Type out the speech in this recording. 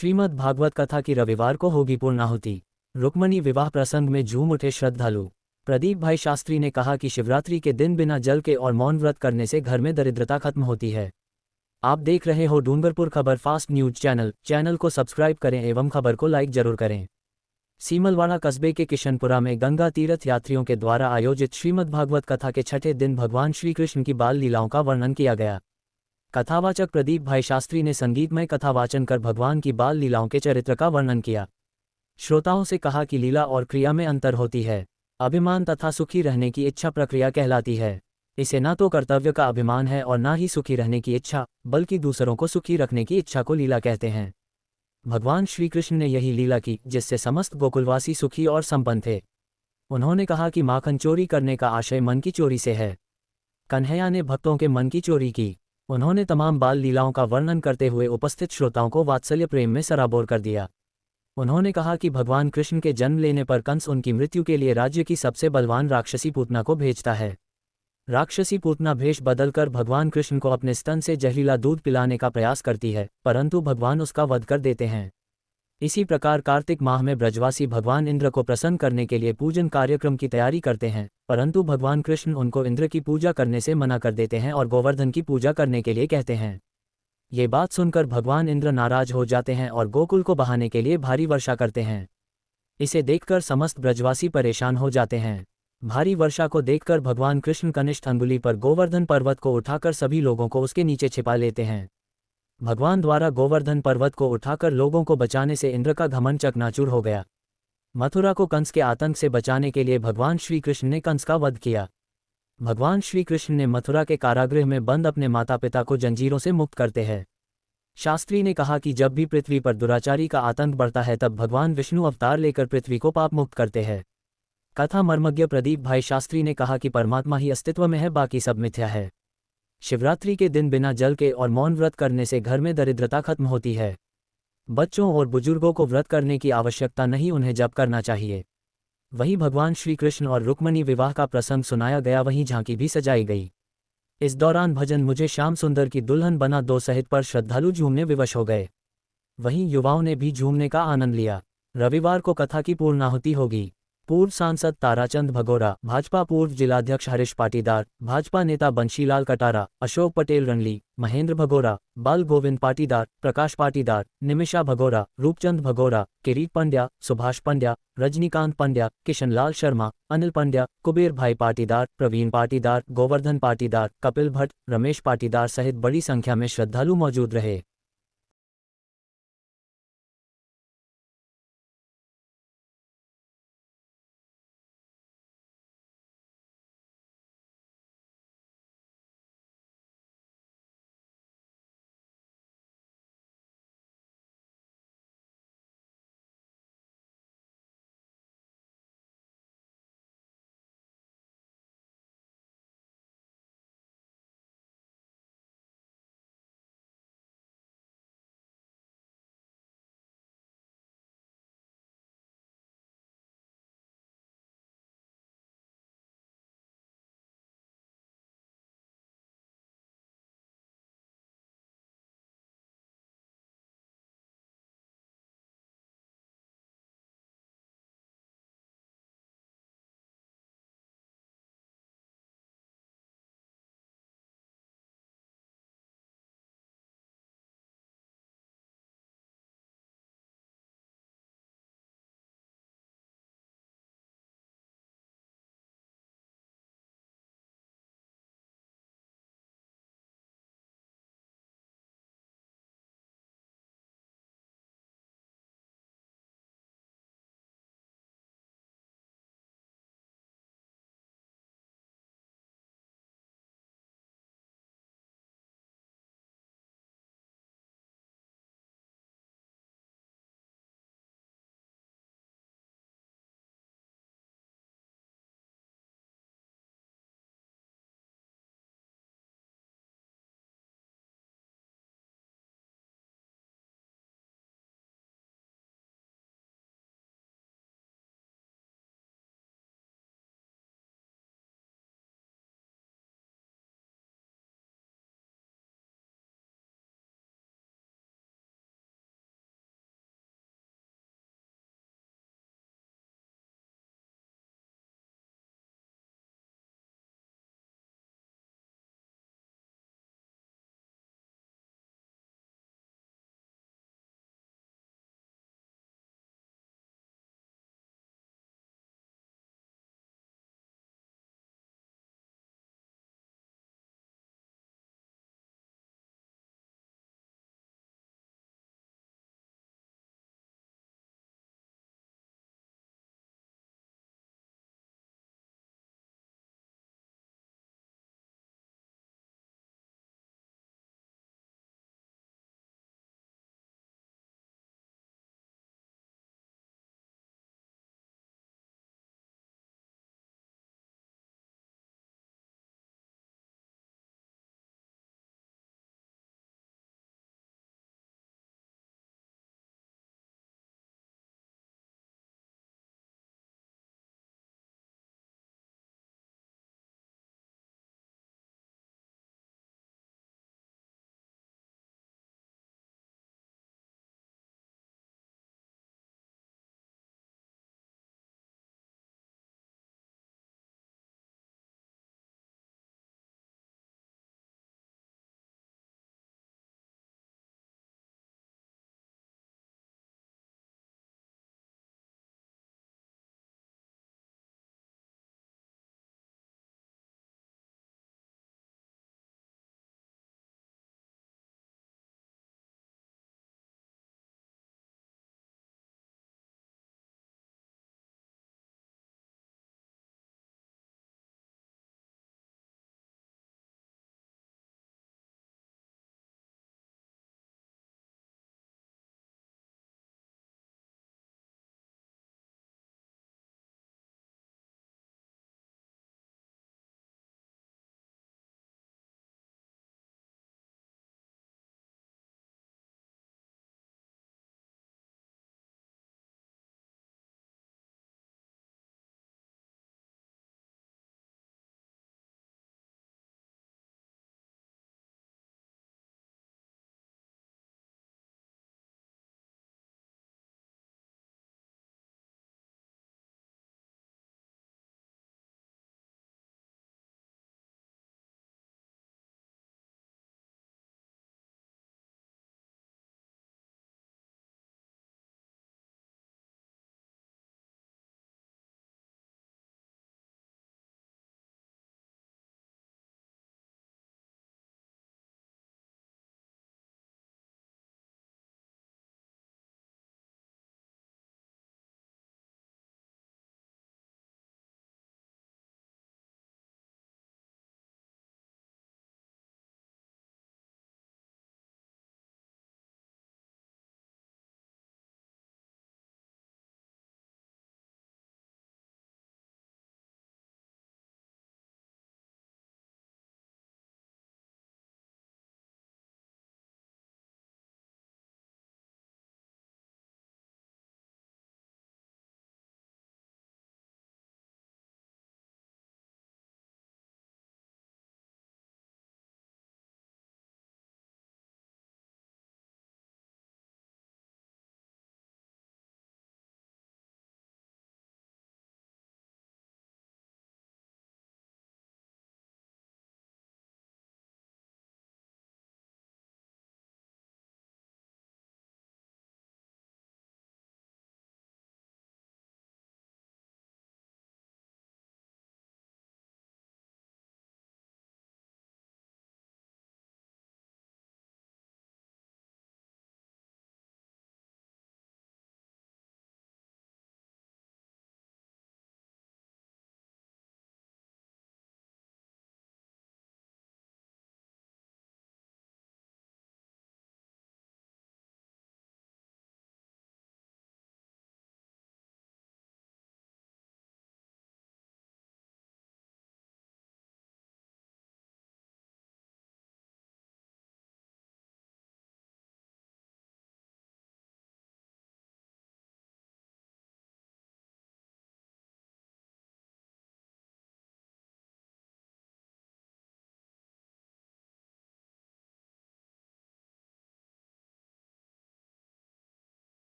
श्रीमद् भागवत कथा की रविवार को होगी पूर्णाहुति। रुक्मणी विवाह प्रसंग में झूम उठे श्रद्धालु। प्रदीप भाई शास्त्री ने कहा कि शिवरात्रि के दिन बिना जल के और मौन व्रत करने से घर में दरिद्रता खत्म होती है। आप देख रहे हो डूंगरपुर खबर फास्ट न्यूज चैनल को सब्सक्राइब करें एवं खबर को लाइक जरूर करें। सीमलवाड़ा कस्बे के किशनपुरा में गंगा तीर्थ यात्रियों के द्वारा आयोजित श्रीमद् भागवत कथा के छठे दिन भगवान श्री कृष्ण की बाल लीलाओं का वर्णन किया गया। कथावाचक प्रदीप भाई शास्त्री ने संगीतमय कथावाचन कर भगवान की बाल लीलाओं के चरित्र का वर्णन किया। श्रोताओं से कहा कि लीला और क्रिया में अंतर होती है। अभिमान तथा सुखी रहने की इच्छा प्रक्रिया कहलाती है। इसे न तो कर्तव्य का अभिमान है और न ही सुखी रहने की इच्छा, बल्कि दूसरों को सुखी रखने की इच्छा को लीला कहते हैं। भगवान श्री कृष्ण ने यही लीला की जिससे समस्त गोकुलवासी सुखी और संपन्न थे। उन्होंने कहा कि माखन चोरी करने का आशय मन की चोरी से है। कन्हैया ने भक्तों के मन की चोरी की। उन्होंने तमाम बाल लीलाओं का वर्णन करते हुए उपस्थित श्रोताओं को वात्सल्य प्रेम में सराबोर कर दिया। उन्होंने कहा कि भगवान कृष्ण के जन्म लेने पर कंस उनकी मृत्यु के लिए राज्य की सबसे बलवान राक्षसी पूतना को भेजता है। राक्षसी पूतना भेष बदलकर भगवान कृष्ण को अपने स्तन से जहरीला दूध पिलाने का प्रयास करती है, परंतु भगवान उसका वध कर देते हैं। इसी प्रकार कार्तिक माह में ब्रजवासी भगवान इंद्र को प्रसन्न करने के लिए पूजन कार्यक्रम की तैयारी करते हैं, परंतु भगवान कृष्ण उनको इंद्र की पूजा करने से मना कर देते हैं और गोवर्धन की पूजा करने के लिए कहते हैं। ये बात सुनकर भगवान इंद्र नाराज हो जाते हैं और गोकुल को बहाने के लिए भारी वर्षा करते हैं। इसे देखकर समस्त ब्रजवासी परेशान हो जाते हैं। भारी वर्षा को देखकर भगवान कृष्ण कनिष्ठ अंगुली पर गोवर्धन पर्वत को उठाकर सभी लोगों को उसके नीचे छिपा लेते हैं। भगवान द्वारा गोवर्धन पर्वत को उठाकर लोगों को बचाने से इंद्र का घमंड चकनाचूर हो गया। मथुरा को कंस के आतंक से बचाने के लिए भगवान श्री कृष्ण ने कंस का वध किया। भगवान श्री कृष्ण ने मथुरा के कारागृह में बंद अपने माता पिता को जंजीरों से मुक्त करते हैं। शास्त्री ने कहा कि जब भी पृथ्वी पर दुराचारी का आतंक बढ़ता है तब भगवान विष्णु अवतार लेकर पृथ्वी को पाप मुक्त करते हैं। कथा मर्मज्ञ प्रदीप भाई शास्त्री ने कहा कि परमात्मा ही अस्तित्व में है, बाकी सब मिथ्या है। शिवरात्रि के दिन बिना जल के और मौन व्रत करने से घर में दरिद्रता खत्म होती है। बच्चों और बुजुर्गों को व्रत करने की आवश्यकता नहीं, उन्हें जप करना चाहिए। वहीं भगवान श्री कृष्ण और रुक्मणी विवाह का प्रसंग सुनाया गया, वहीं झांकी भी सजाई गई। इस दौरान भजन मुझे श्याम सुंदर की दुल्हन बना दो सहित पर श्रद्धालु झूमने विवश हो गए। वहीं युवाओं ने भी झूमने का आनंद लिया। रविवार को कथा की पूर्णाहुति होगी। पूर्व सांसद ताराचंद भगोरा, भाजपा पूर्व जिलाध्यक्ष हरीश पाटीदार, भाजपा नेता बंशीलाल कटारा, अशोक पटेल रंगली, महेंद्र भगोरा, बाल गोविंद पाटीदार, प्रकाश पाटीदार, निमिषा भगोरा, रूपचंद भगोरा, किरीट पंड्या, सुभाष पंड्या, रजनीकांत पंड्या, किशनलाल शर्मा, अनिल पंड्या, कुबेर भाई पाटीदार, प्रवीण पाटीदार, गोवर्धन पाटीदार, कपिल भट्ट, रमेश पाटीदार सहित बड़ी संख्या में श्रद्धालु मौजूद रहे।